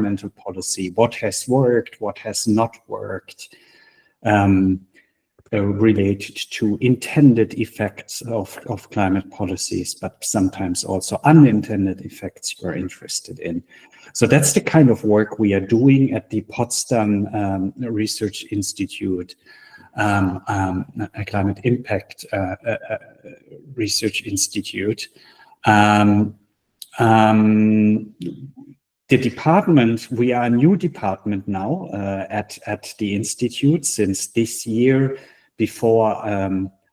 environmental policy, what has worked, what has not worked, related to intended effects of climate policies, but sometimes also unintended effects we're interested in. So that's the kind of work we are doing at the Potsdam Research Institute, a climate impact research institute. The department, we are a new department now at the institute since this year. Before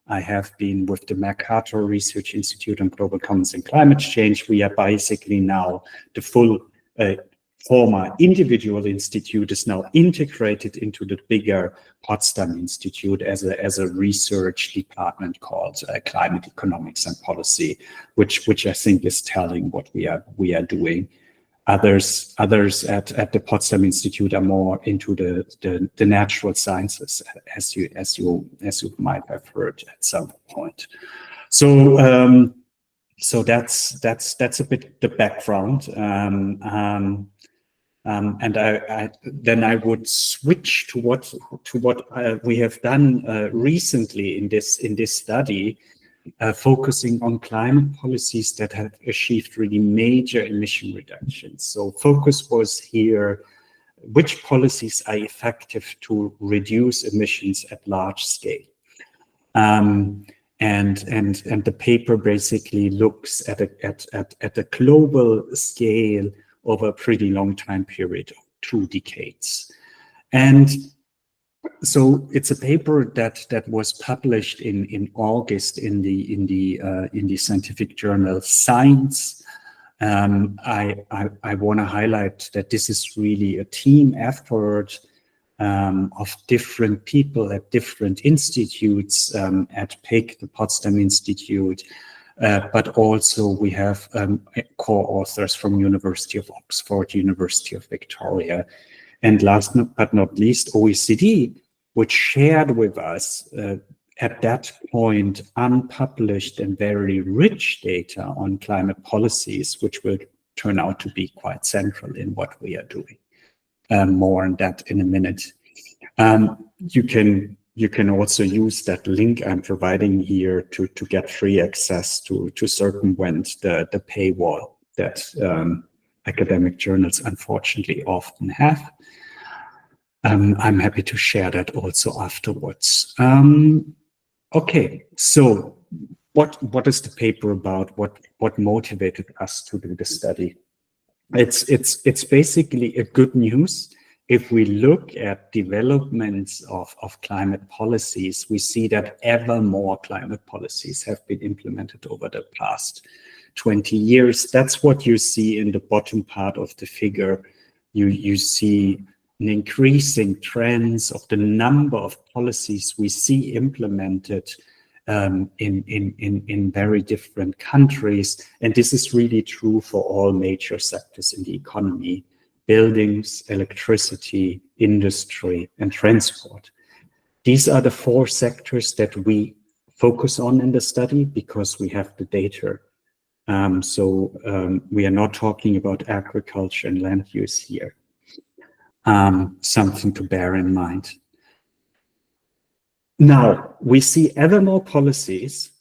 I have been with the MacArthur Research Institute on Global Commons and Climate Change. We are basically now the full former individual institute is now integrated into the bigger Potsdam Institute as a research department called Climate Economics and Policy, which I think is telling what we are doing. Others at the Potsdam Institute are more into the natural sciences, as you might have heard at some point. So that's a bit the background. And then I would switch to what we have done recently in this study. Focusing on climate policies that have achieved really major emission reductions. So focus was here, which policies are effective to reduce emissions at large scale? And the paper basically looks at a global scale over a pretty long time period, 2 decades. And so it's a paper that was published in August in the scientific journal Science. I want to highlight that this is really a team effort of different people at different institutes, at PIC, the Potsdam Institute, but also we have co-authors from University of Oxford, University of Victoria, and last but not least, OECD, which shared with us at that point unpublished and very rich data on climate policies, which will turn out to be quite central in what we are doing. More on that in a minute. You can also use that link I'm providing here to get free access to circumvent the paywall that academic journals unfortunately often have. I'm happy to share that also afterwards. Okay, so what is the paper about? What motivated us to do the study? It's basically a good news. If we look at developments of climate policies, we see that ever more climate policies have been implemented over the past 20 years. That's what you see in the bottom part of the figure. You see an increasing trends of the number of policies we see implemented in very different countries. And this is really true for all major sectors in the economy: buildings, electricity, industry, and transport. These are the 4 sectors that we focus on in the study because we have the data. We are not talking about agriculture and land use here. Something to bear in mind. Now, we see ever more policies.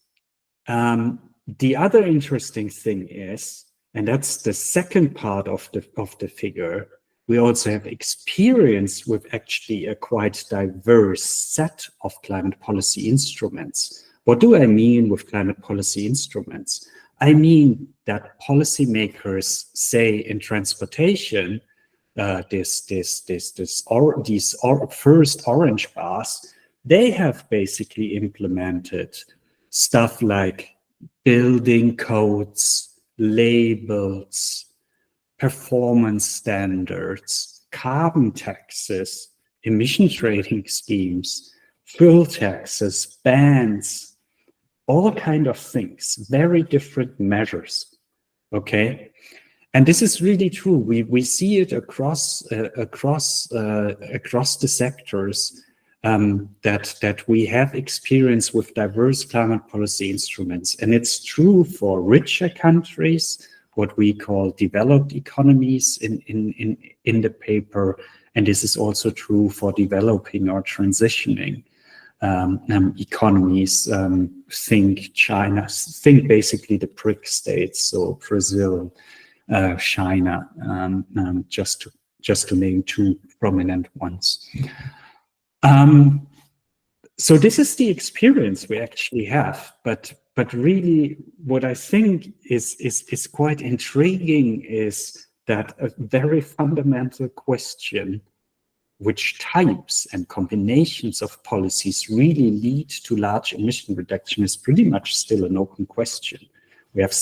The other interesting thing is, and that's the second part of the figure, we also have experience with actually a quite diverse set of climate policy instruments. What do I mean with climate policy instruments? I mean that policymakers say in transportation, these first orange bars, they have basically implemented stuff like building codes, labels, performance standards, carbon taxes, emission trading schemes, fuel taxes, bans, all kind of things, very different measures, okay? And this is really true. We see it across the sectors that we have experience with diverse climate policy instruments. And it's true for richer countries what we call developed economies in the paper, and this is also true for developing or transitioning economies. Think China, think basically the BRIC states, so Brazil, China, just to name two prominent ones. So this is the experience we actually have, but really what I think is quite intriguing is that a very fundamental question, which types and combinations of policies really lead to large emission reduction, is pretty much still an open question. We have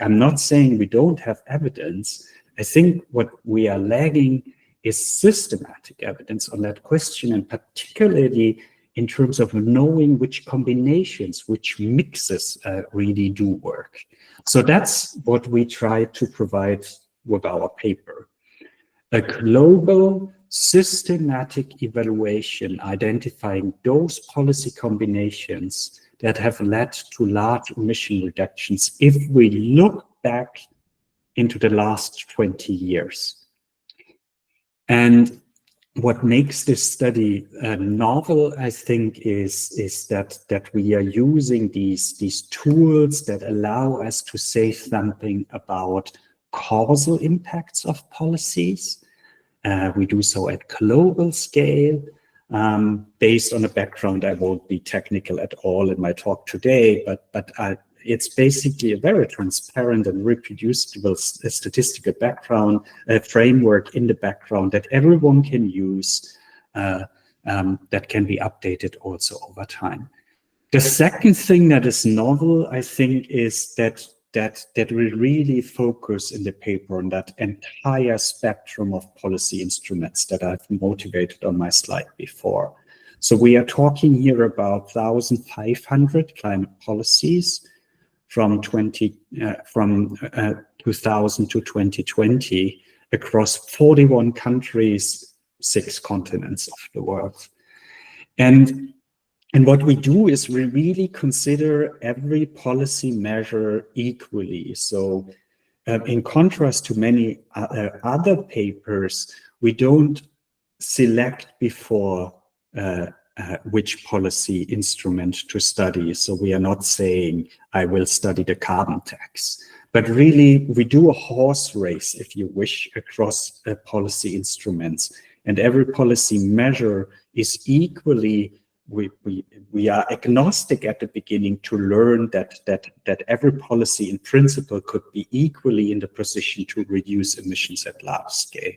I'm not saying we don't have evidence. I think what we are lagging is systematic evidence on that question, and particularly in terms of knowing which combinations, which mixes really do work. So that's what we try to provide with our paper. A global systematic evaluation identifying those policy combinations that have led to large emission reductions if we look back into the last 20 years. And what makes this study novel, I think, is that we are using these tools that allow us to say something about causal impacts of policies. We do so at global scale, based on a background. I won't be technical at all in my talk today, but it's basically a very transparent and reproducible statistical background, framework in the background that everyone can use, that can be updated also over time. The second thing that is novel, I think, is that we really focus in the paper on that entire spectrum of policy instruments that I've motivated on my slide before. So we are talking here about 1,500 climate policies from 2000 to 2020 across 41 countries, 6 continents of the world. And what we do is we really consider every policy measure equally. So in contrast to many other papers, we don't select before which policy instrument to study. So we are not saying, I will study the carbon tax, but really we do a horse race, if you wish, across policy instruments. And every policy measure is equally, we are agnostic at the beginning to learn that every policy in principle could be equally in the position to reduce emissions at large scale.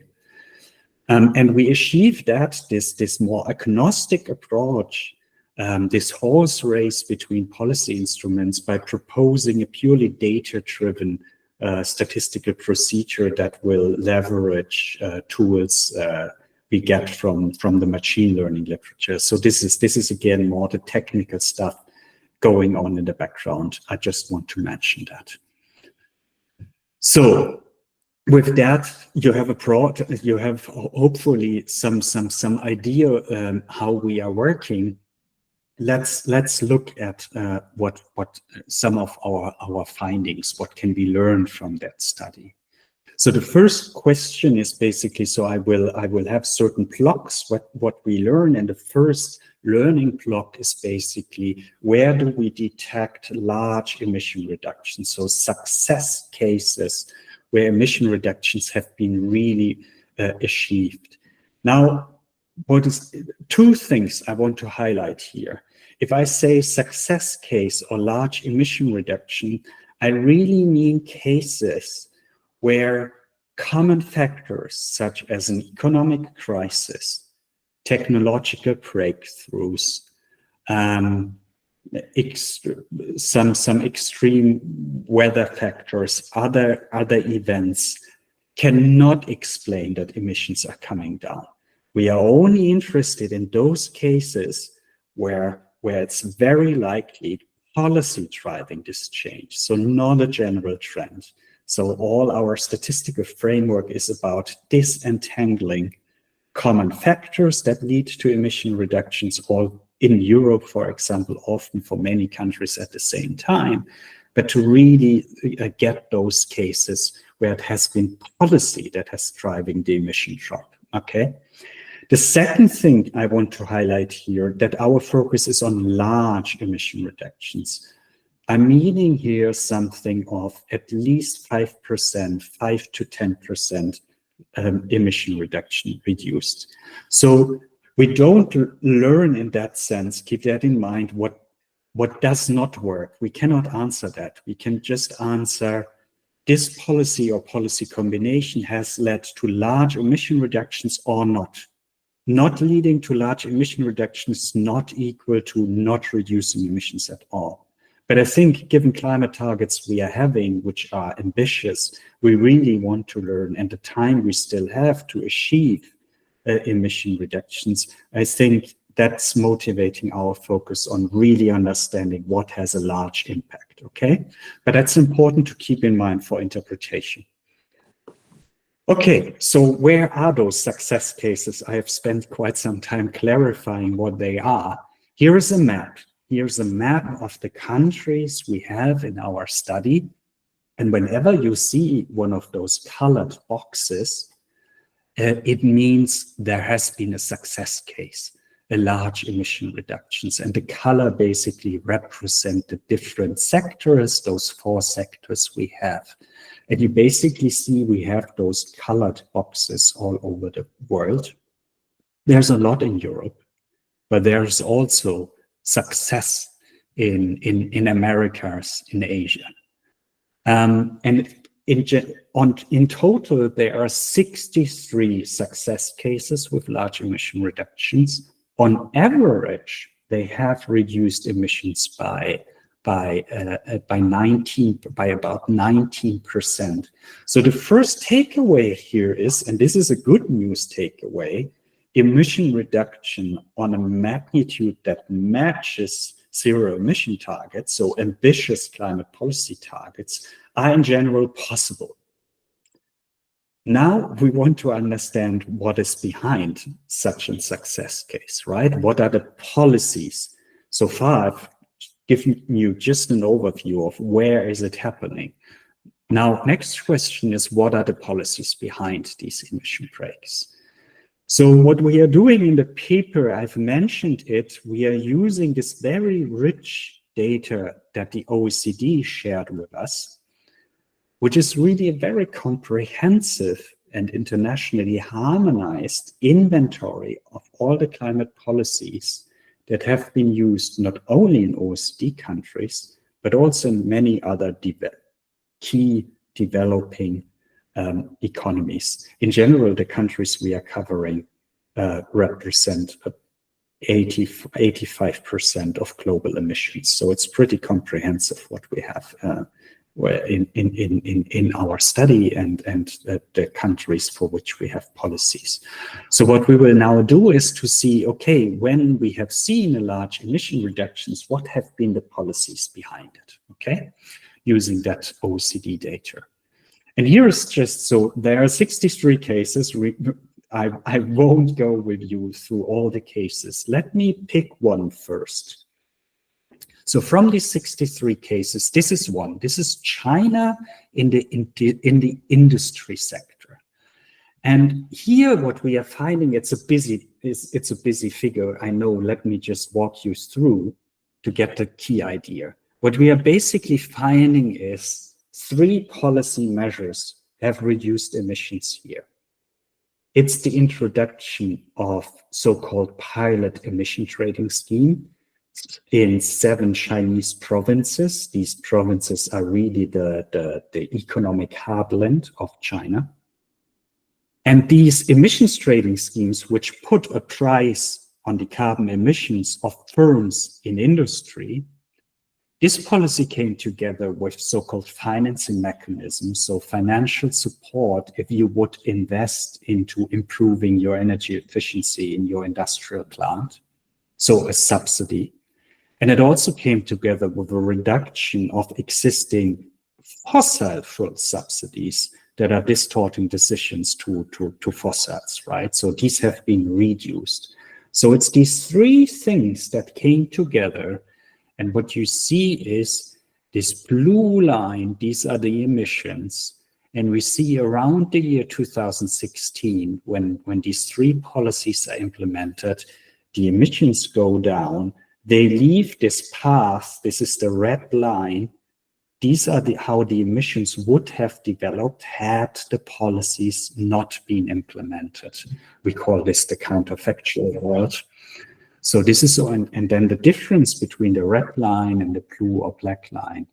And we achieve that, this more agnostic approach, this horse race between policy instruments, by proposing a purely data-driven statistical procedure that will leverage tools we get from the machine learning literature. So this is again more the technical stuff going on in the background. I just want to mention that. So with that, you have hopefully some idea how we are working. Let's look at what some of our findings, what can be learned from that study. So the first question is basically, so I will have certain blocks, what we learn, and the first learning block is basically, where do we detect large emission reductions? So success cases where emission reductions have been really achieved. Now, what is 2 things I want to highlight here. If I say success case or large emission reduction, I really mean cases where common factors such as an economic crisis, technological breakthroughs, some extreme weather factors, other events cannot explain that emissions are coming down. We are only interested in those cases where it's very likely policy driving this change, so not a general trend. So all our statistical framework is about disentangling common factors that lead to emission reductions, or in Europe, for example, often for many countries at the same time, but to really get those cases where it has been policy that has driving the emission drop, okay? The second thing I want to highlight here, that our focus is on large emission reductions. I'm meaning here something of at least 5%, 5 to 10% emission reduction reduced. So we don't learn in that sense, keep that in mind, what does not work. We cannot answer that. We can just answer this policy or policy combination has led to large emission reductions or not. Not leading to large emission reductions is not equal to not reducing emissions at all. But I think given climate targets we are having, which are ambitious, we really want to learn, and the time we still have to achieve emission reductions, I think that's motivating our focus on really understanding what has a large impact, okay? But that's important to keep in mind for interpretation. Okay, so where are those success cases? I have spent quite some time clarifying what they are. Here is a map. Here's a map of the countries we have in our study. And whenever you see one of those colored boxes, it means there has been a success case, a large emission reductions. And the color basically represent the different sectors, those 4 sectors we have. And you basically see we have those colored boxes all over the world. There's a lot in Europe, but there's also success in Americas, in Asia. And in total, there are 63 success cases with large emission reductions. On average, they have reduced emissions by about 19%. So the first takeaway here is, and this is a good news takeaway, emission reduction on a magnitude that matches zero emission targets, so ambitious climate policy targets, are in general possible. Now we want to understand what is behind such a success case, right? What are the policies? So far, I've given you just an overview of where is it happening. Now, next question is, what are the policies behind these emission breaks? So what we are doing in the paper, I've mentioned it, we are using this very rich data that the OECD shared with us, which is really a very comprehensive and internationally harmonized inventory of all the climate policies that have been used not only in OECD countries, but also in many other key developing economies. In general, the countries we are covering represent 85% of global emissions. So it's pretty comprehensive what we have in our study and the countries for which we have policies. So what we will now do is to see, okay, when we have seen a large emission reductions, what have been the policies behind it, okay, using that OECD data. And here is just, so there are 63 cases. I won't go with you through all the cases. Let me pick one first. So from these 63 cases, this is one. This is China in the industry sector. And here what we are finding, it's a busy figure, I know. Let me just walk you through to get the key idea. What we are basically finding is 3 policy measures have reduced emissions here. It's the introduction of so-called pilot emission trading scheme in 7 Chinese provinces. These provinces are really the economic heartland of China. And these emissions trading schemes, which put a price on the carbon emissions of firms in industry, this policy came together with so-called financing mechanisms, so financial support if you would invest into improving your energy efficiency in your industrial plant, so a subsidy. And it also came together with a reduction of existing fossil fuel subsidies that are distorting decisions to fossils, right? So these have been reduced. So it's these 3 things that came together. And what you see is This blue line, these are the emissions. And we see around the year 2016, when these three policies are implemented, the emissions go down. They leave this path. This is the red line. These are how the emissions would have developed had the policies not been implemented. We call this the counterfactual world. So this is, and then the difference between the red line and the blue or black line,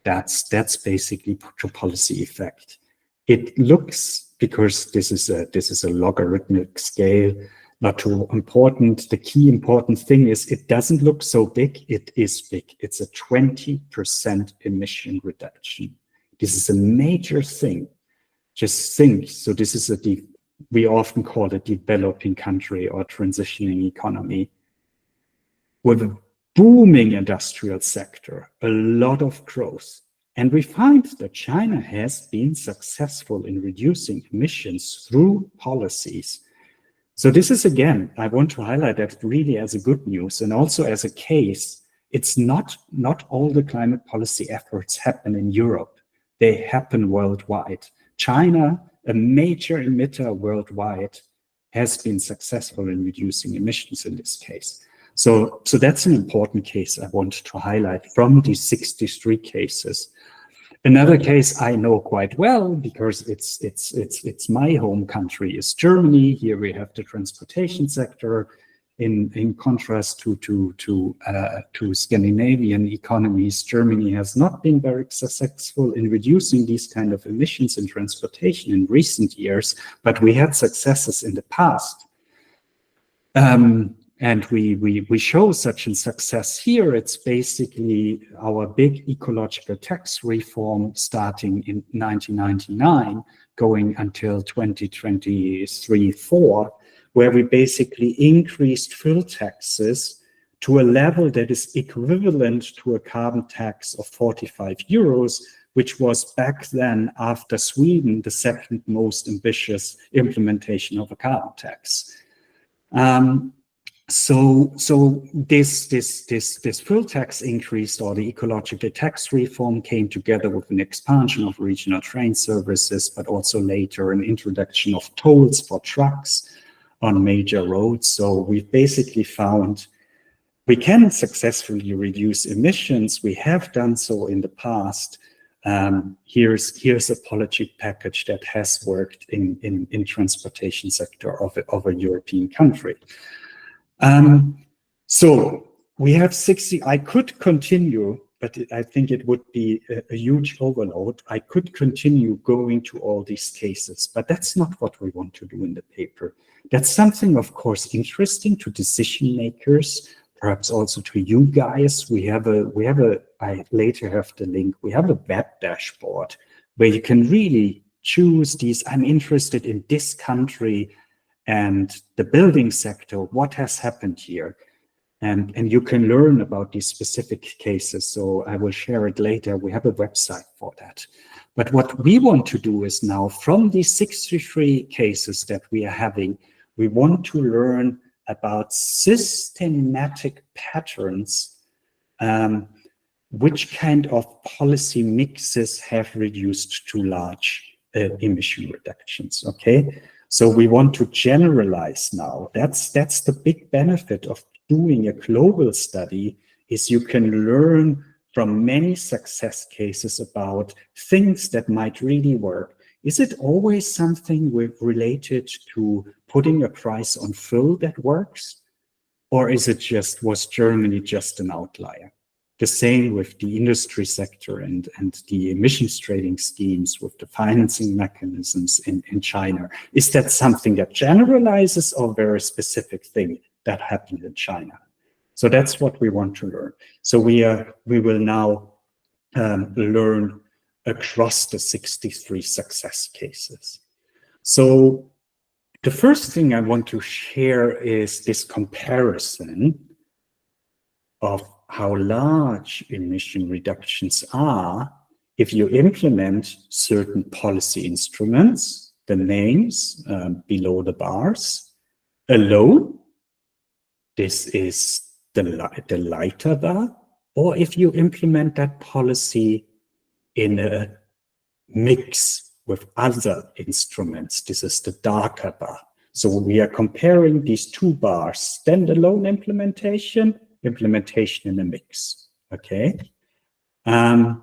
that's basically the policy effect. It looks, because this is a logarithmic scale, not too important. The key important thing is it doesn't look so big. It is big. It's a 20% emission reduction. This is a major thing. Just think. So this is we often call it developing country or transitioning economy. With a booming industrial sector, a lot of growth. And we find that China has been successful in reducing emissions through policies. So this is, again, I want to highlight that really as a good news and also as a case. It's not all the climate policy efforts happen in Europe. They happen worldwide. China, a major emitter worldwide, has been successful in reducing emissions in this case. So that's an important case I want to highlight from these 63 cases. Another case I know quite well because it's my home country is Germany. Here we have the transportation sector. In contrast to Scandinavian economies, Germany has not been very successful in reducing these kind of emissions in transportation in recent years, but we had successes in the past. And we show such a success here. It's basically our big ecological tax reform starting in 1999, going until 2023-4, where we basically increased fuel taxes to a level that is equivalent to a carbon tax of 45 euros, which was back then, after Sweden, the second most ambitious implementation of a carbon tax. So this fuel tax increase, or the ecological tax reform, came together with an expansion of regional train services, but also later an introduction of tolls for trucks on major roads. So we've basically found we can successfully reduce emissions. We have done so in the past. Here's a policy package that has worked in transportation sector of a European country. So we have 60, I could continue, but I think it would be a huge overload. I could continue going to all these cases, but that's not what we want to do in the paper. That's something, of course, interesting to decision makers, perhaps also to you guys. I later have the link. We have a web dashboard where you can really choose these. I'm interested in this country and the building sector, what has happened here. And you can learn about these specific cases. So I will share it later. We have a website for that. But what we want to do is now, from these 63 cases that we are having, we want to learn about systematic patterns, which kind of policy mixes have reduced to large emission reductions, okay? So we want to generalize now. That's the big benefit of doing a global study, is you can learn from many success cases about things that might really work. Is it always something related to putting a price on fuel that works? Or is it was Germany just an outlier? The same with the industry sector and the emissions trading schemes with the financing mechanisms in China. Is that something that generalizes, or very specific thing that happened in China? So that's what we want to learn. So we will now learn across the 63 success cases. So the first thing I want to share is this comparison of how large emission reductions are if you implement certain policy instruments, the names below the bars, alone. This is the lighter bar, or if you implement that policy in a mix with other instruments. This is the darker bar. So we are comparing these two bars, standalone implementation in a mix, okay? And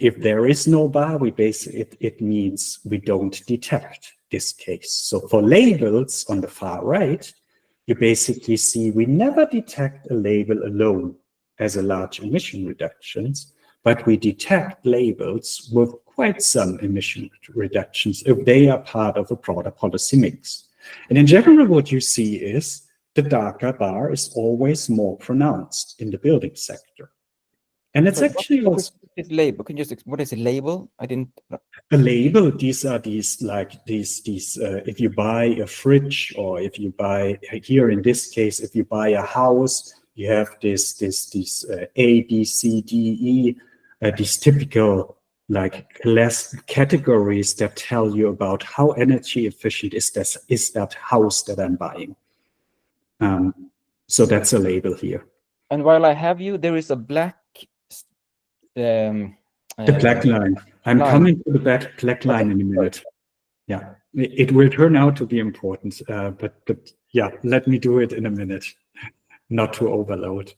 if there is no bar, it means we don't detect this case. So for labels on the far right, you basically see we never detect a label alone as a large emission reductions, but we detect labels with quite some emission reductions if they are part of a broader policy mix. And in general, what you see is the darker bar is always more pronounced in the building sector. And it's actually also this label. Can you just what is a label? I didn't. A label. These are these if you buy a fridge, or if you buy, here in this case, if you buy a house, you have these A, B, C, D, E, these typical like categories that tell you about how energy efficient is that house that I'm buying. So that's a label here. And while I have you, there is a black. The black line. I'm coming to the black line in a minute. Yeah, it will turn out to be important, but yeah, let me do it in a minute, not to overload.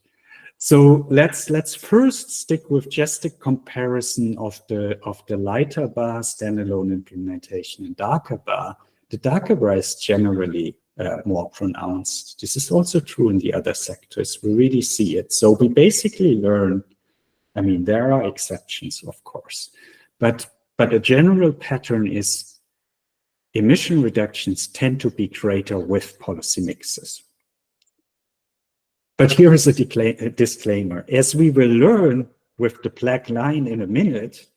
So let's first stick with just a comparison of the lighter bar, standalone implementation, and darker bar. The darker bar is generally more pronounced. This is also true in the other sectors. We really see it. So we basically learn. I mean, there are exceptions, of course, but a general pattern is emission reductions tend to be greater with policy mixes. But here is a disclaimer. As we will learn with the black line in a minute,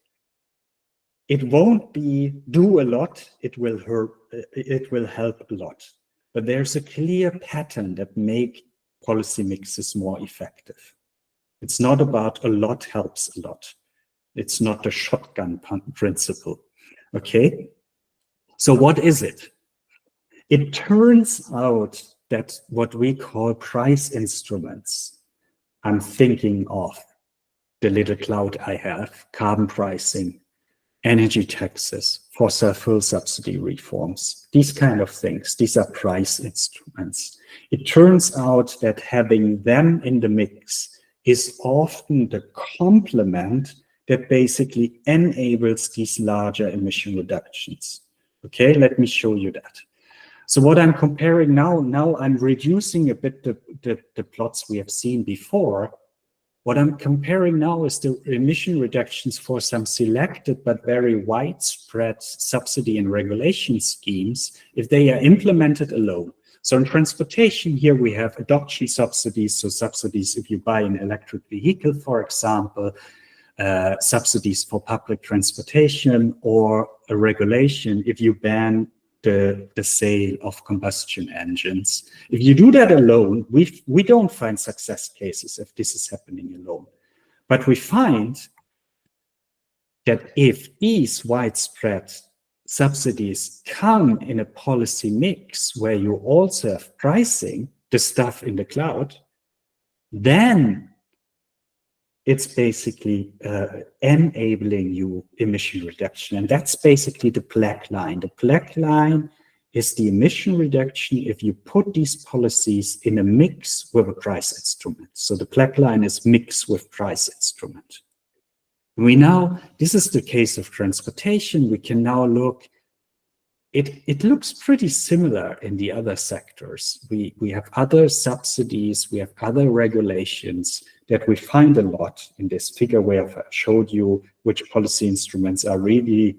it won't do a lot. It will help a lot. But there's a clear pattern that make policy mixes more effective. It's not about a lot helps a lot. It's not the shotgun principle, okay? So what is it? It turns out that what we call price instruments, I'm thinking of the little cloud I have, carbon pricing, energy taxes, fossil fuel subsidy reforms, these kind of things, these are price instruments. It turns out that having them in the mix is often the complement that basically enables these larger emission reductions. Okay, let me show you that. So what I'm comparing now I'm reducing a bit the plots we have seen before. What I'm comparing now is the emission reductions for some selected but very widespread subsidy and regulation schemes if they are implemented alone. So in transportation, here we have adoption subsidies, so subsidies if you buy an electric vehicle, for example, subsidies for public transportation, or a regulation if you ban the sale of combustion engines. If you do that alone, we don't find success cases if this is happening alone. But we find that if these widespread subsidies come in a policy mix where you also have pricing, the stuff in the cloud, then it's basically enabling you emission reduction. And that's basically the black line. The black line is the emission reduction if you put these policies in a mix with a price instrument. So the black line is mixed with price instrument. This is the case of transportation. We can now look, it looks pretty similar in the other sectors. We have other subsidies, we have other regulations that we find a lot in this figure where I've showed you which policy instruments are really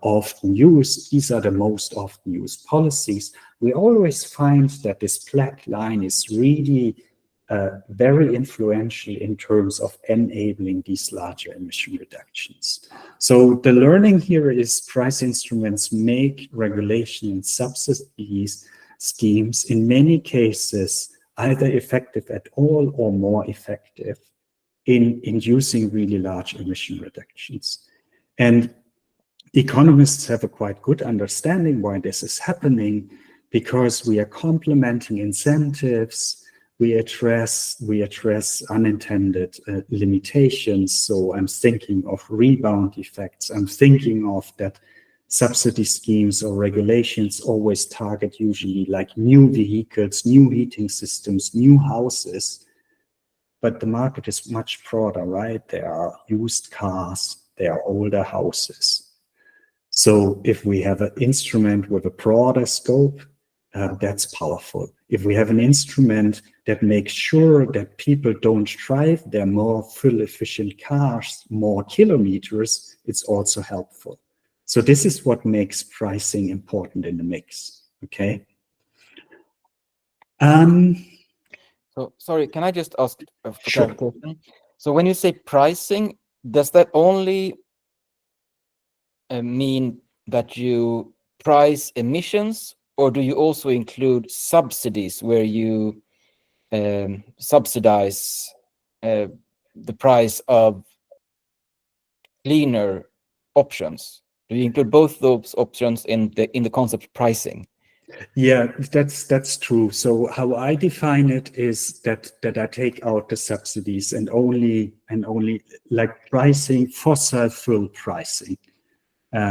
often used. These are the most often used policies. We always find that this black line is really very influential in terms of enabling these larger emission reductions. So the learning here is price instruments make regulation and subsidies schemes in many cases either effective at all or more effective in inducing really large emission reductions. And economists have a quite good understanding why this is happening, because we are complementing incentives we address unintended limitations. So I'm thinking of rebound effects. I'm thinking of that subsidy schemes or regulations always target usually like new vehicles, new heating systems, new houses. But the market is much broader, right? There are used cars, there are older houses. So if we have an instrument with a broader scope, that's powerful. If we have an instrument that makes sure that people don't drive their more fuel-efficient cars more kilometers, it's also helpful. So this is what makes pricing important in the mix, okay? So sorry, can I just ask for clarification? So when you say pricing, does that only mean that you price emissions, or do you also include subsidies where you subsidize the price of cleaner options? Do you include both those options in the concept of pricing? Yeah, that's true. So how I define it is that I take out the subsidies and only like pricing, fossil fuel pricing.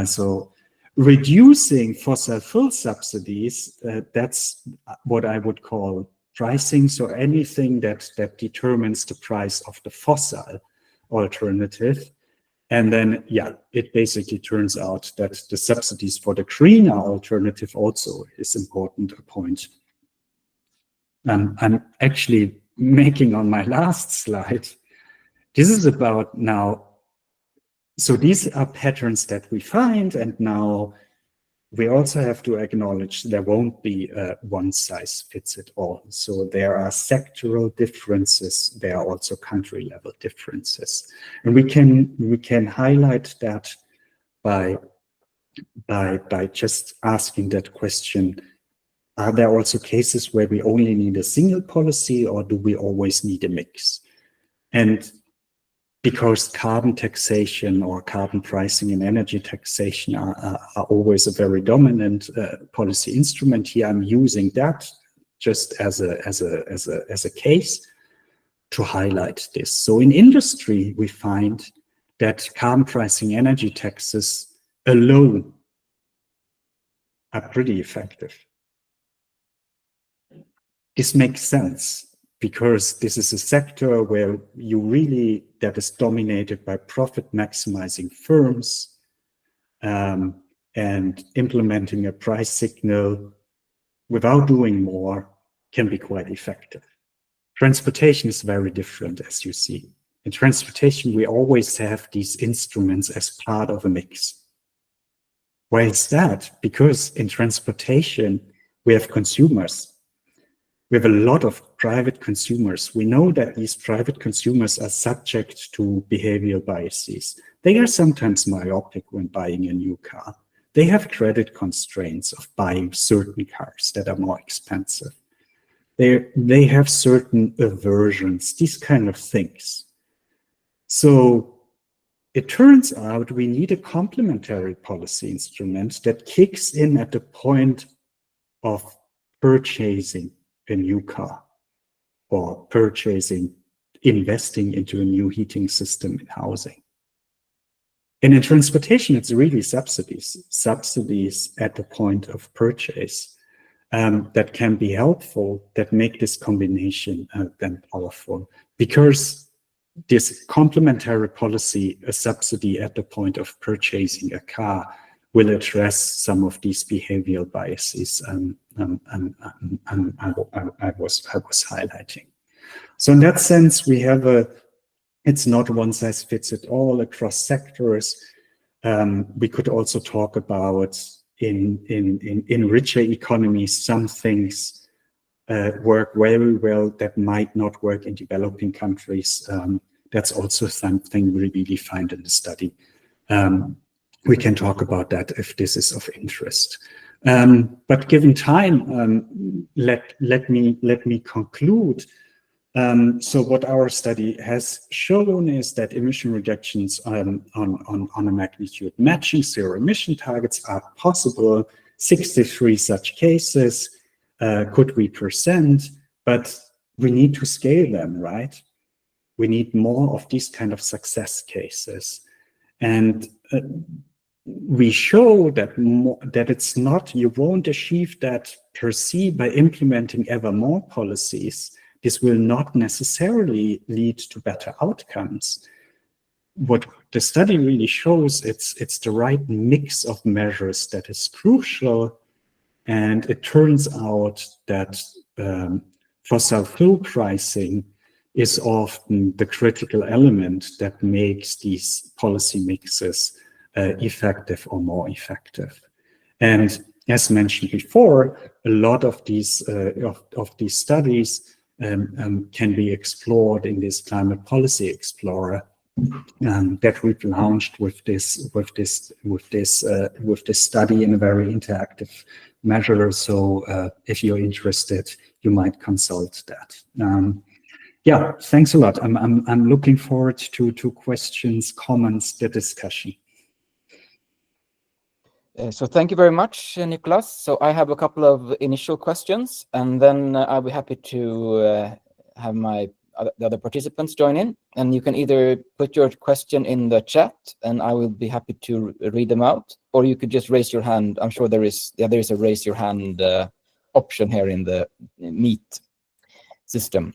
So reducing fossil fuel subsidies, that's what I would call pricing. So anything that determines the price of the fossil alternative. And then, yeah, it basically turns out that the subsidies for the greener alternative also is important a point. I'm actually making on my last slide. This is about now. So these are patterns that we find, and now we also have to acknowledge there won't be a one size fits it all. So there are sectoral differences. There are also country level differences, and we can highlight that by just asking that question: are there also cases where we only need a single policy, or do we always need a mix? And because carbon taxation or carbon pricing and energy taxation are always a very dominant policy instrument here, I'm using that just as a case to highlight this. So in industry, we find that carbon pricing energy taxes alone are pretty effective. This makes sense, because this is a sector where that is dominated by profit maximizing firms, and implementing a price signal without doing more can be quite effective. Transportation is very different, as you see. In transportation, we always have these instruments as part of a mix. Why is that? Because in transportation, we have consumers. We have a lot of private consumers. We know that these private consumers are subject to behavioral biases. They are sometimes myopic when buying a new car. They have credit constraints of buying certain cars that are more expensive. They have certain aversions, these kind of things. So it turns out we need a complementary policy instrument that kicks in at the point of purchasing a new car, or investing into a new heating system in housing. And in transportation, it's really subsidies at the point of purchase that can be helpful, that make this combination then powerful. Because this complementary policy, a subsidy at the point of purchasing a car, will address some of these behavioral biases I was highlighting. So in that sense, we have it's not one size fits it all across sectors. We could also talk about in richer economies, some things work very well that might not work in developing countries. That's also something we really find in the study. We can talk about that if this is of interest. But given time, let me conclude. So what our study has shown is that emission reductions on a magnitude matching zero emission targets are possible. 63 such cases could we present, but we need to scale them, right? We need more of these kind of success cases. And we show that that it's not, you won't achieve that per se by implementing ever more policies. This will not necessarily lead to better outcomes. What the study really shows, it's the right mix of measures that is crucial. And it turns out that fossil fuel pricing is often the critical element that makes these policy mixes effective or more effective. And as mentioned before, a lot of these studies can be explored in this Climate Policy Explorer that we've launched with this study in a very interactive measure. So if you're interested, you might consult that. Yeah, thanks a lot. I'm looking forward to questions, comments, the discussion. So thank you very much, Nicolas. So I have a couple of initial questions, and then I'll be happy to have the other participants join in. And you can either put your question in the chat, and I will be happy to read them out, or you could just raise your hand. I'm sure there is a raise your hand option here in the Meet system.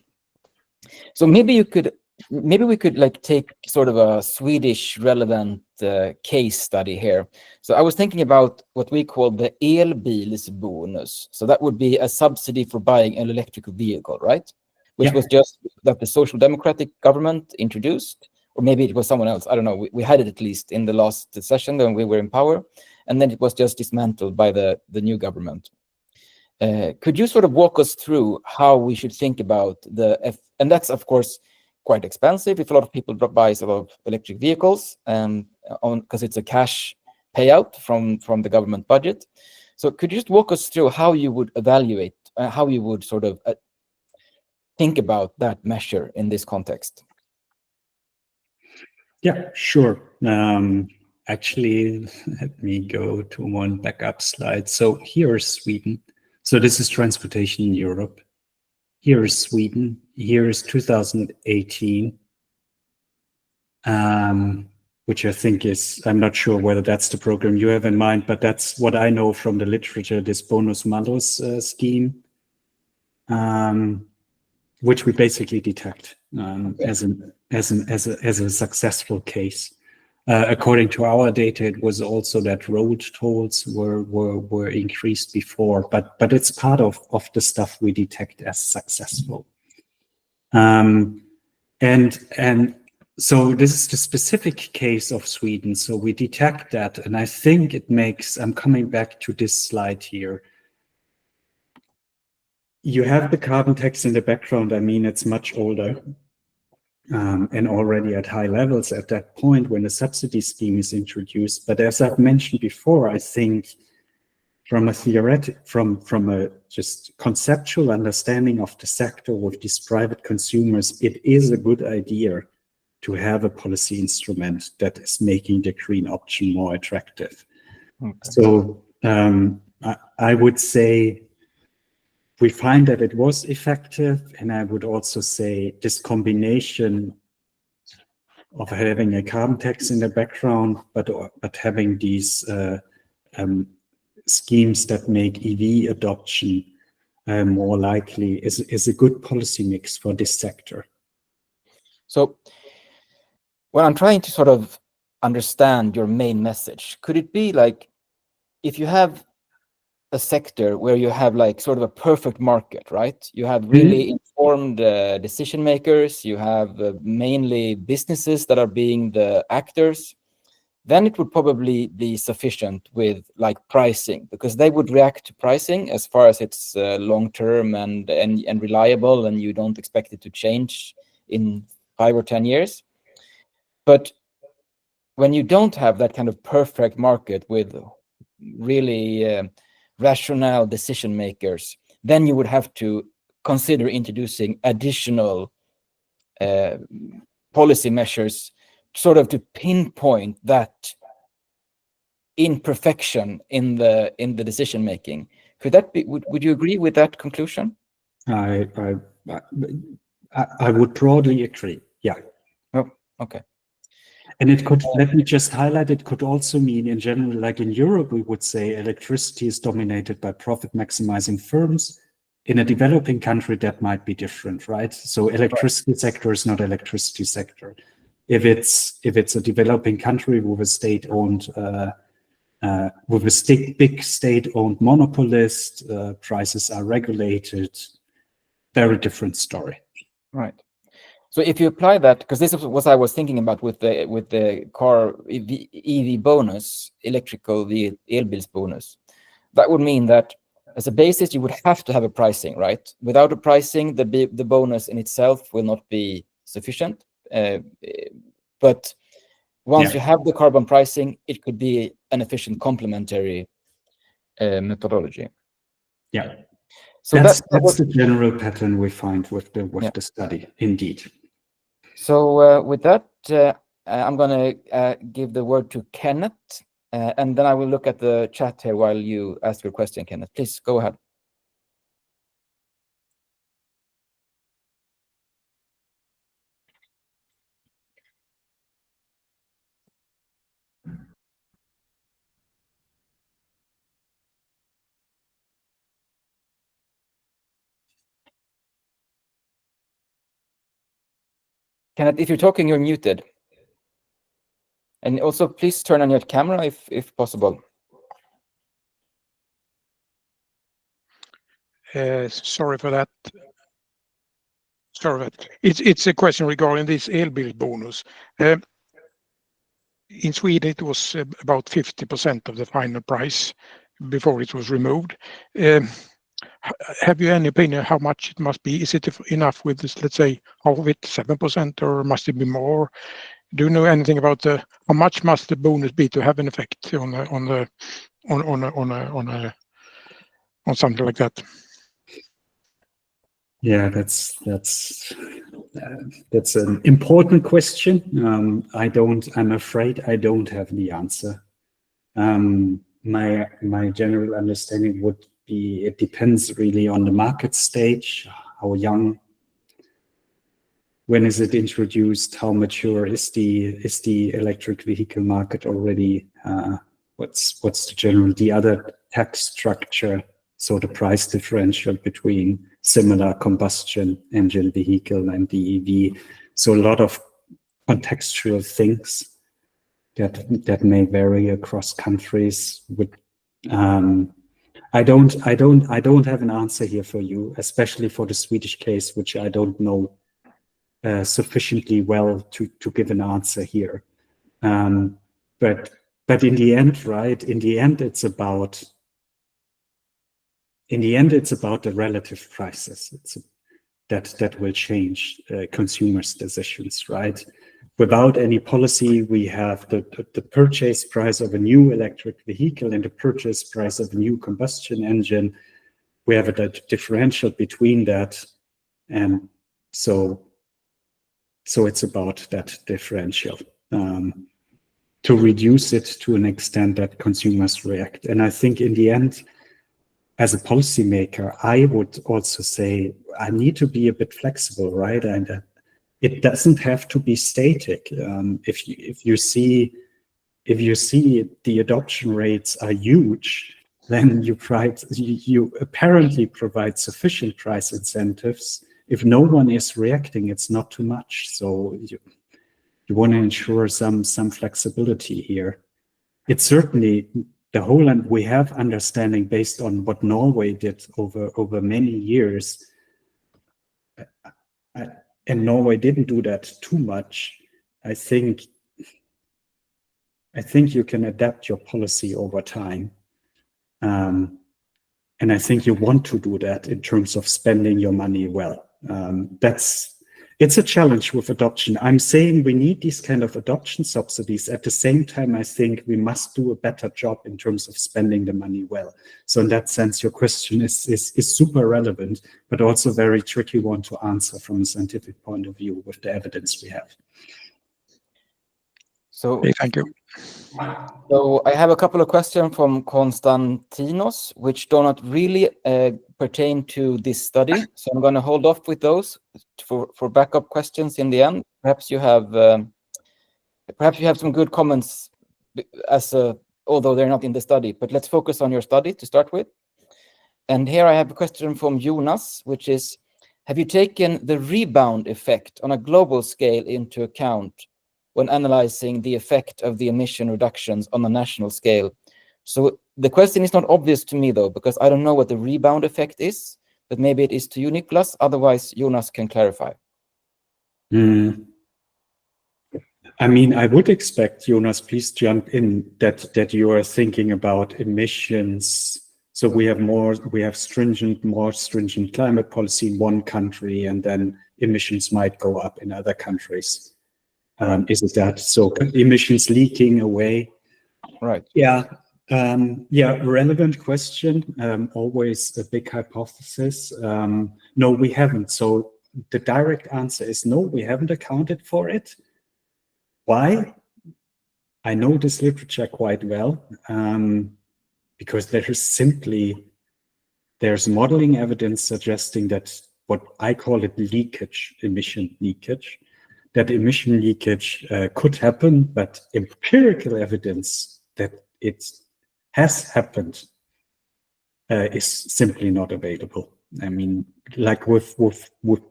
So maybe we could like take sort of a Swedish relevant case study here. So I was thinking about what we call the elbilsbonus. So that would be a subsidy for buying an electric vehicle, right? Which was just that the Social Democratic government introduced, or maybe it was someone else. I don't know. We had it at least in the last session when we were in power, and then it was just dismantled by the new government. Could you sort of walk us through how we should think about and that's of course quite expensive if a lot of people buy a lot of electric vehicles, because it's a cash payout from the government budget. So could you just walk us through how you would evaluate, how you would sort of think about that measure in this context? Yeah, sure. Actually, let me go to one backup slide. So here is Sweden. So this is transportation in Europe. Here is Sweden. Here is 2018, which I think is, I'm not sure whether that's the program you have in mind, but that's what I know from the literature, this bonus-malus scheme, which we basically detect as a successful case. According to our data, it was also that road tolls were increased before, but it's part of the stuff we detect as successful. And so this is the specific case of Sweden. So we detect that, and I think it makes, I'm coming back to this slide here. You have the carbon tax in the background. I mean, it's much older. And already at high levels at that point when the subsidy scheme is introduced. But as I've mentioned before, I think from a just conceptual understanding of the sector with these private consumers, it is a good idea to have a policy instrument that is making the green option more attractive. Okay. So I would say we find that it was effective, and I would also say this combination of having a carbon tax in the background, but having these schemes that make EV adoption more likely is a good policy mix for this sector. So, when I'm trying to sort of understand your main message, could it be like if you have a sector where you have like sort of a perfect market, right? You have really informed decision makers, you have mainly businesses that are being the actors, then it would probably be sufficient with like pricing, because they would react to pricing as far as it's long-term and reliable, and you don't expect it to change in 5 or 10 years. But when you don't have that kind of perfect market with really rational decision makers, then you would have to consider introducing additional policy measures sort of to pinpoint that imperfection in the decision making. Could that be, would you agree with that conclusion? I would broadly agree. Yeah. Oh, okay. And it could, let me just highlight, it could also mean in general, like in Europe, we would say electricity is dominated by profit maximizing firms. In a developing country, that might be different, right? So electricity sector is not electricity sector. If it's a developing country with a state-owned, with a big state-owned monopolist, prices are regulated, very different story. Right. So if you apply that, because this is what I was thinking about with the car EV bonus, electrical the elbils bonus, that would mean that as a basis you would have to have a pricing, right? Without a pricing, the bonus in itself will not be sufficient. But once you have the carbon pricing, it could be an efficient complementary methodology. Yeah. So that's the general pattern we find with the study, indeed. So with that, I'm going to give the word to Kenneth, and then I will look at the chat here while you ask your question, Kenneth. Please go ahead. Kenneth, if you're talking, you're muted. And also, please turn on your camera if possible. Sorry for that. It's a question regarding this elbil bonus. In Sweden, it was about 50% of the final price before it was removed. Have you any opinion how much it must be? Is it enough with this, let's say, half of it, 7%, or must it be more? Do you know anything about how much must the bonus be to have an effect on something like that? Yeah, that's an important question. I'm afraid I don't have the answer. My general understanding would be it depends really on the market stage, how young, when is it introduced, how mature is the electric vehicle market already? What's the other tax structure? So the price differential between similar combustion engine vehicle and the EV. So a lot of contextual things that may vary across countries. I don't have an answer here for you, especially for the Swedish case, which I don't know sufficiently well to give an answer here. But in the end, right? In the end, it's about the relative prices. That will change consumers' decisions, right? Without any policy, we have the purchase price of a new electric vehicle and the purchase price of a new combustion engine. We have a differential between that, and so it's about that differential to reduce it to an extent that consumers react. And I think in the end, as a policymaker, I would also say I need to be a bit flexible, right? And it doesn't have to be static. If you see the adoption rates are huge, then you apparently provide sufficient price incentives. If no one is reacting, it's not too much. So you want to ensure some flexibility here. It's certainly the whole, and we have understanding based on what Norway did over many years. And Norway didn't do that too much. I think you can adapt your policy over time. And I think you want to do that in terms of spending your money well. It's a challenge with adoption. I'm saying we need these kind of adoption subsidies. At the same time, I think we must do a better job in terms of spending the money well. So in that sense, your question is super relevant, but also a very tricky one to answer from a scientific point of view with the evidence we have. So, Okay, thank you. So I have a couple of questions from Konstantinos, which do not really pertain to this study. So I'm going to hold off with those for backup questions in the end. Perhaps you have some good comments although they're not in the study. But let's focus on your study to start with. And here I have a question from Jonas, which is: have you taken the rebound effect on a global scale into account when analyzing the effect of the emission reductions on a national scale? So the question is not obvious to me, though, because I don't know what the rebound effect is, but maybe it is to you, Nicolas. Otherwise, Jonas can clarify. I mean, I would expect, Jonas, please jump in, that you are thinking about emissions. So we have more stringent climate policy in one country, and then emissions might go up in other countries. Is it that? So emissions leaking away? Right. Yeah. Relevant question. Always a big hypothesis. No, we haven't. So the direct answer is no, we haven't accounted for it. Why? I know this literature quite well, because there's modeling evidence suggesting that what I call it emission leakage, that emission leakage could happen, but empirical evidence that it has happened is simply not available. I mean, like with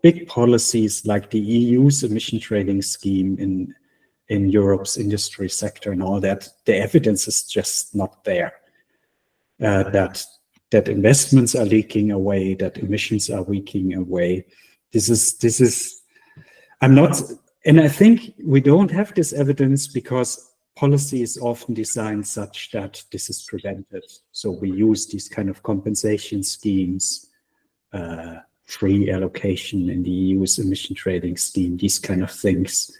big policies like the EU's emission trading scheme in Europe's industry sector and all that, the evidence is just not there. That investments are leaking away, that emissions are leaking away. And I think we don't have this evidence because policy is often designed such that this is prevented. So we use these kind of compensation schemes, free allocation in the EU's emission trading scheme, these kind of things.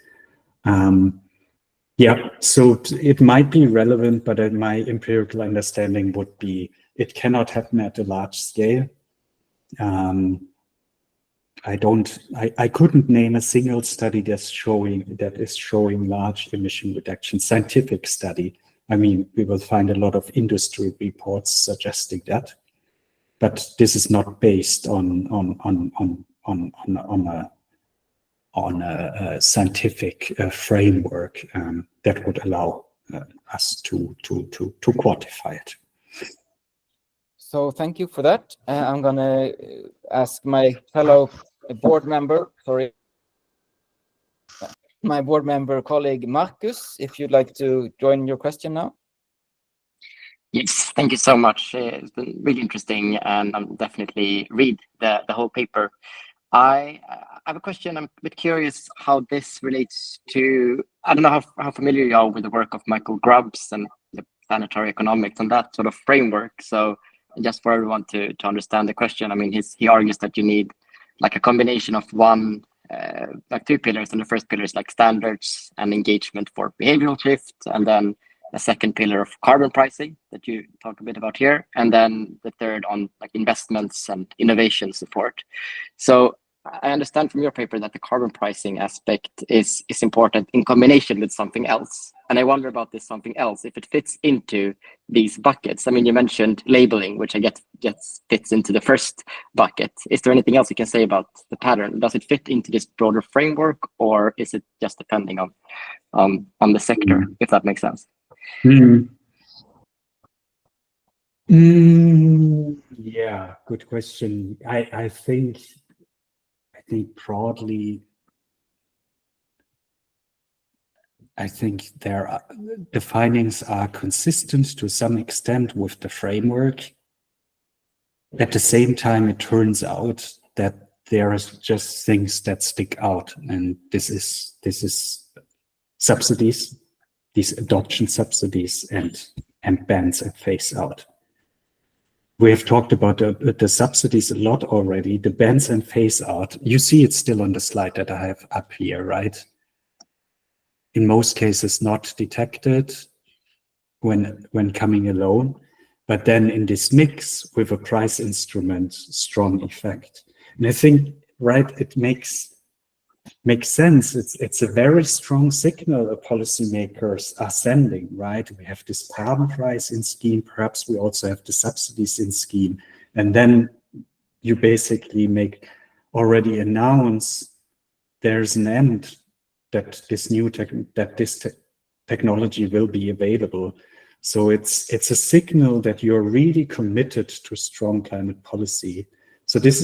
So it might be relevant, but my empirical understanding would be it cannot happen at a large scale. I couldn't name a single study that is showing large emission reduction, scientific study. I mean, we will find a lot of industry reports suggesting that, but this is not based on a scientific framework that would allow us to quantify it. So thank you for that. I'm going to ask my fellow board member, my board member colleague Marcus, if you'd like to join your question now. Yes, thank you so much. It's been really interesting, and I'll definitely read the whole paper. I have a question. I'm a bit curious how this relates to, I don't know how familiar you are with the work of Michael Grubbs and the planetary economics and that sort of framework. So just for everyone to understand the question, I mean, he argues that you need like a combination of like two pillars, and the first pillar is like standards and engagement for behavioral shift, and then a second pillar of carbon pricing that you talk a bit about here, and then the third on like investments and innovation support. So I understand from your paper that the carbon pricing aspect is important in combination with something else. And I wonder about this something else, if it fits into these buckets. I mean, you mentioned labeling, which I guess fits into the first bucket. Is there anything else you can say about the pattern? Does it fit into this broader framework, or is it just depending on the sector, if that makes sense? Yeah, good question. I think broadly, I think the findings are consistent to some extent with the framework. At the same time, it turns out that there are just things that stick out, and this is subsidies, these adoption subsidies, and bans and phase out. We have talked about the subsidies a lot already. The bans and phase out, you see it still on the slide that I have up here, right? In most cases, not detected when coming alone, but then in this mix with a price instrument, strong effect. And I think, right, it makes makes sense. It's a very strong signal policymakers are sending, right? We have this carbon price in scheme. Perhaps we also have the subsidies in scheme. And then you basically already announce there's an end that this technology will be available. So it's a signal that you're really committed to strong climate policy. So this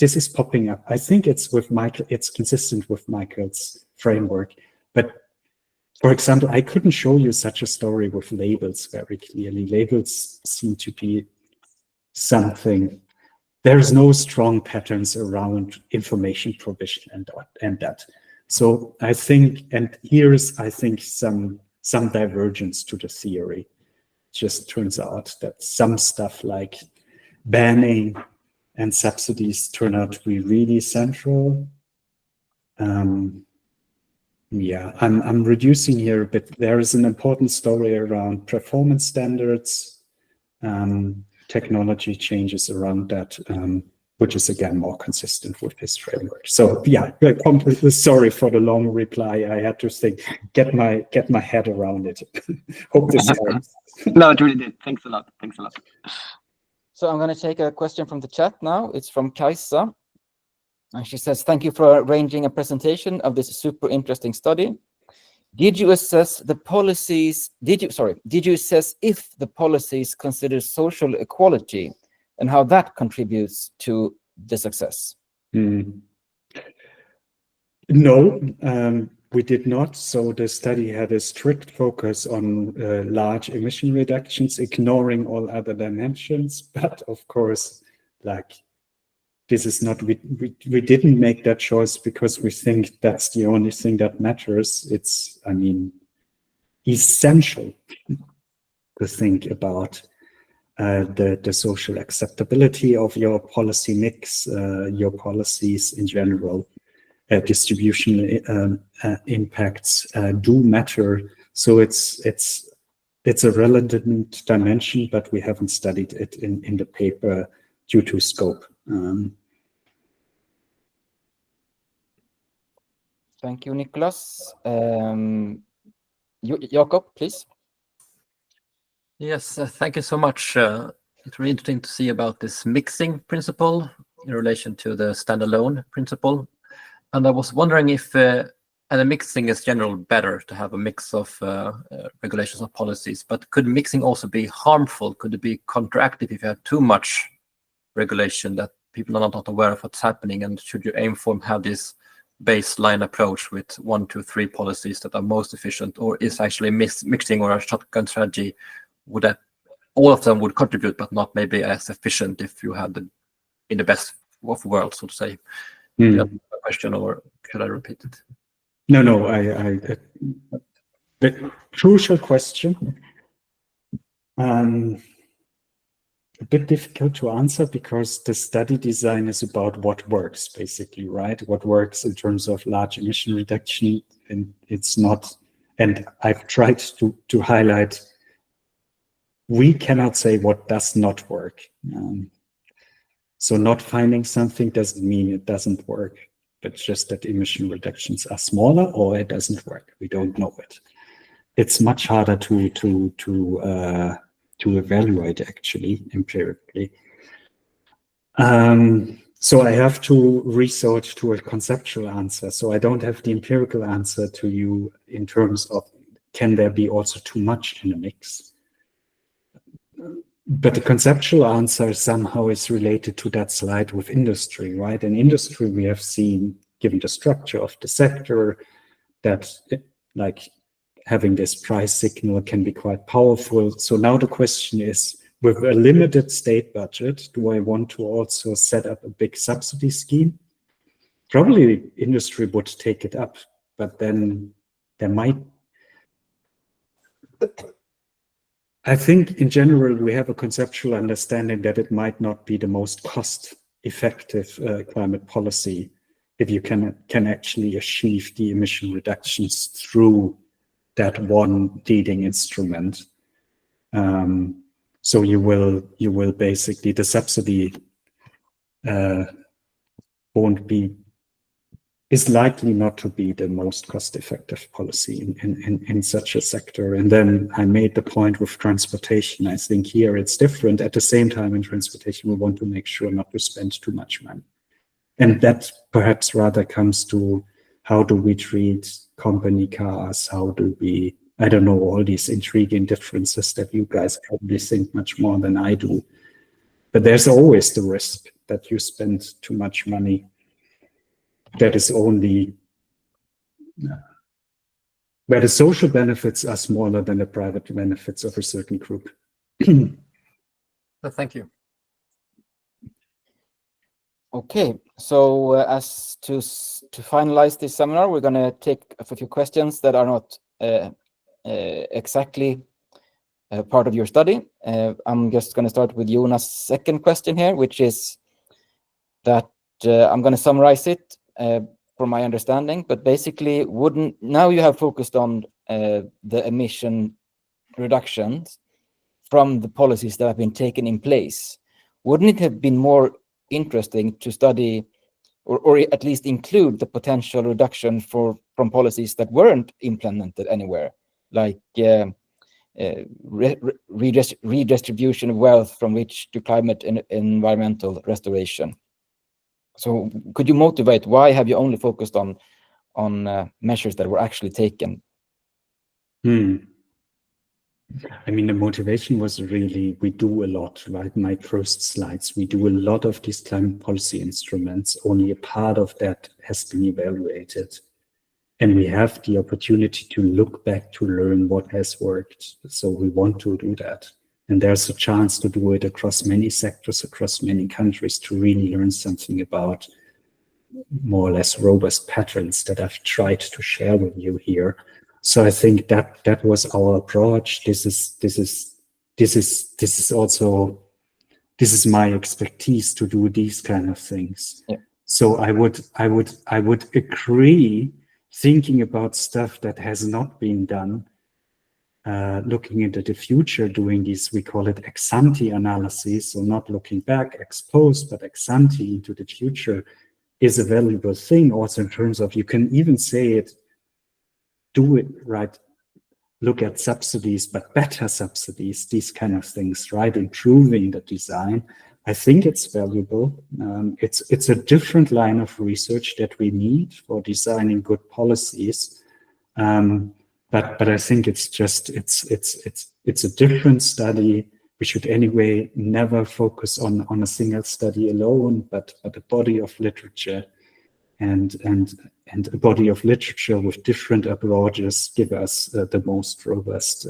is popping up. I think it's consistent with Michael's framework. But for example, I couldn't show you such a story with labels very clearly. Labels seem to be something. There's no strong patterns around information provision and that. So I think, and here's I think some divergence to the theory. Just turns out that some stuff like banning and subsidies turn out to be really central. Yeah, I'm reducing here a bit. There is an important story around performance standards, technology changes around that, which is again more consistent with his framework. So yeah, completely sorry for the long reply. I had to think, get my head around it. Hope this helps. No, it really did. Thanks a lot. Thanks a lot. So I'm going to take a question from the chat now. It's from Kaisa. And she says, thank you for arranging a presentation of this super interesting study. Did you assess the policies, did you assess if the policies consider social equality and how that contributes to the success? No, we did not. So the study had a strict focus on large emission reductions, ignoring all other dimensions. But of course, like, this is not, we didn't make that choice because we think that's the only thing that matters. It's, I mean, essential to think about the social acceptability of your policy mix, your policies in general. Distribution impacts do matter. So it's a relevant dimension, but we haven't studied it in the paper due to scope. Thank you, Nicolas. Jakob, please. Yes, thank you so much. It's really interesting to see about this mixing principle in relation to the standalone principle. And I was wondering if, and the mixing is generally better to have a mix of regulations or policies, but could mixing also be harmful? Could it be counteractive if you have too much regulation that people are not aware of what's happening? And should you aim for have this baseline approach with 1, 2, 3 policies that are most efficient, or is actually mixing or a shotgun strategy, would that all of them would contribute, but not maybe as efficient if you had in the best of worlds, so to say? Do you have a question, or should I repeat it? No, the crucial question. A bit difficult to answer because the study design is about what works, basically, right? What works in terms of large emission reduction, and it's not. And I've tried to highlight, we cannot say what does not work. So not finding something doesn't mean it doesn't work, but just that emission reductions are smaller or it doesn't work. We don't know it. It's much harder to evaluate actually empirically. So I have to resort to a conceptual answer. So I don't have the empirical answer to you in terms of, can there be also too much in a mix? But the conceptual answer somehow is related to that slide with industry, right? In industry, we have seen, given the structure of the sector, that like having this price signal can be quite powerful. So now the question is, with a limited state budget, do I want to also set up a big subsidy scheme? Probably industry would take it up, but then there might... I think in general, we have a conceptual understanding that it might not be the most cost-effective climate policy if you can actually achieve the emission reductions through that one leading instrument. So you will basically, the subsidy won't be is likely not to be the most cost-effective policy in such a sector. And then I made the point with transportation. I think here it's different. At the same time, in transportation, we want to make sure not to spend too much money. And that perhaps rather comes to how do we treat company cars? How do we, I don't know, all these intriguing differences that you guys probably think much more than I do. But there's always the risk that you spend too much money that is only where the social benefits are smaller than the private benefits of a certain group. Thank you. Okay, so as to finalize this seminar, we're going to take a few questions that are not exactly part of your study. I'm just going to start with Jonas' second question here, which is that I'm going to summarize it from my understanding, but basically now you have focused on the emission reductions from the policies that have been taken in place. Wouldn't it have been more interesting to study or at least include the potential reduction from policies that weren't implemented anywhere, like redistribution of wealth from rich to climate and environmental restoration? So could you motivate why have you only focused on measures that were actually taken? I mean, the motivation was really, we do a lot, right? My first slides, we do a lot of these climate policy instruments. Only a part of that has been evaluated. And we have the opportunity to look back to learn what has worked. So we want to do that. And there's a chance to do it across many sectors, across many countries, to really learn something about more or less robust patterns that I've tried to share with you here. So I think that was our approach. This is my expertise to do these kind of things. Yeah. So I would agree, thinking about stuff that has not been done, looking into the future, doing these, we call it ex ante analysis, so not looking back, ex post, but ex ante into the future is a valuable thing. Also in terms of, you can even say it, do it right, look at subsidies, but better subsidies, these kind of things, right? Improving the design. I think it's valuable. It's a different line of research that we need for designing good policies. But I think it's just, it's a different study. We should anyway never focus on a single study alone, but a body of literature. And a body of literature with different approaches give us the most robust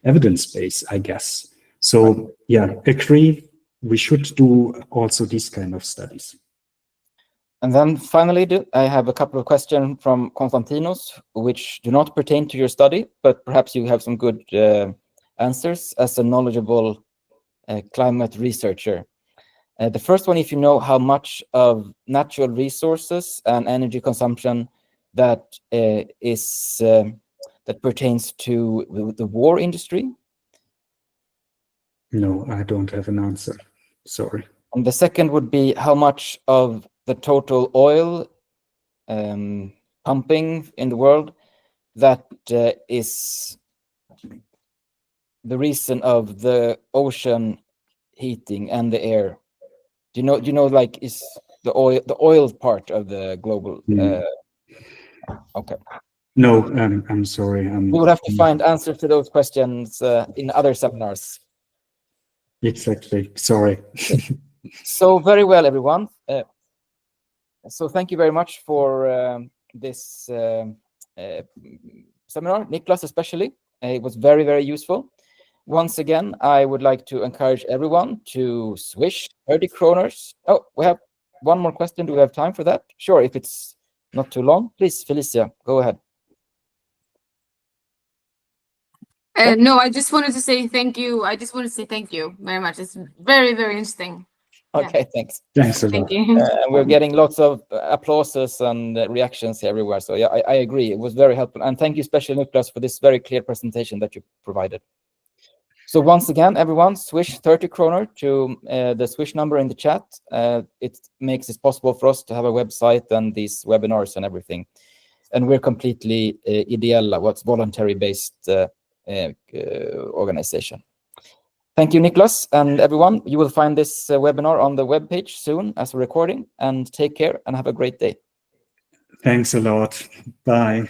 evidence base, I guess. So yeah, agree, we should do also these kind of studies. And then finally, I have a couple of questions from Konstantinos, which do not pertain to your study, but perhaps you have some good answers as a knowledgeable climate researcher. The first one, if you know how much of natural resources and energy consumption that that pertains to the war industry? No, I don't have an answer. Sorry. And the second would be how much of the total oil pumping in the world that is the reason of the ocean heating and the air. Do you know like is the oil part of the global okay. No, I'm sorry. We will have to find answers to those questions in other seminars. Exactly. Sorry. So very well, everyone. So thank you very much for this seminar, Nicolas especially. It was very, very useful. Once again, I would like to encourage everyone to swish 30 kroners. Oh, we have one more question. Do we have time for that? Sure, if it's not too long. Please, Felicia, go ahead. No, I just wanted to say thank you. I just want to say thank you very much. It's very, very interesting. Okay, yeah. Thanks. Thanks a lot. Thank you. We're getting lots of applauses and reactions everywhere. So yeah, I agree. It was very helpful. And thank you, especially Nicolas, for this very clear presentation that you provided. So once again, everyone, swish 30 kronor to the swish number in the chat. It makes it possible for us to have a website and these webinars and everything. And we're completely ideella, what's voluntary-based organization. Thank you, Nicolas, and everyone. You will find this webinar on the webpage soon as a recording. And take care and have a great day. Thanks a lot. Bye.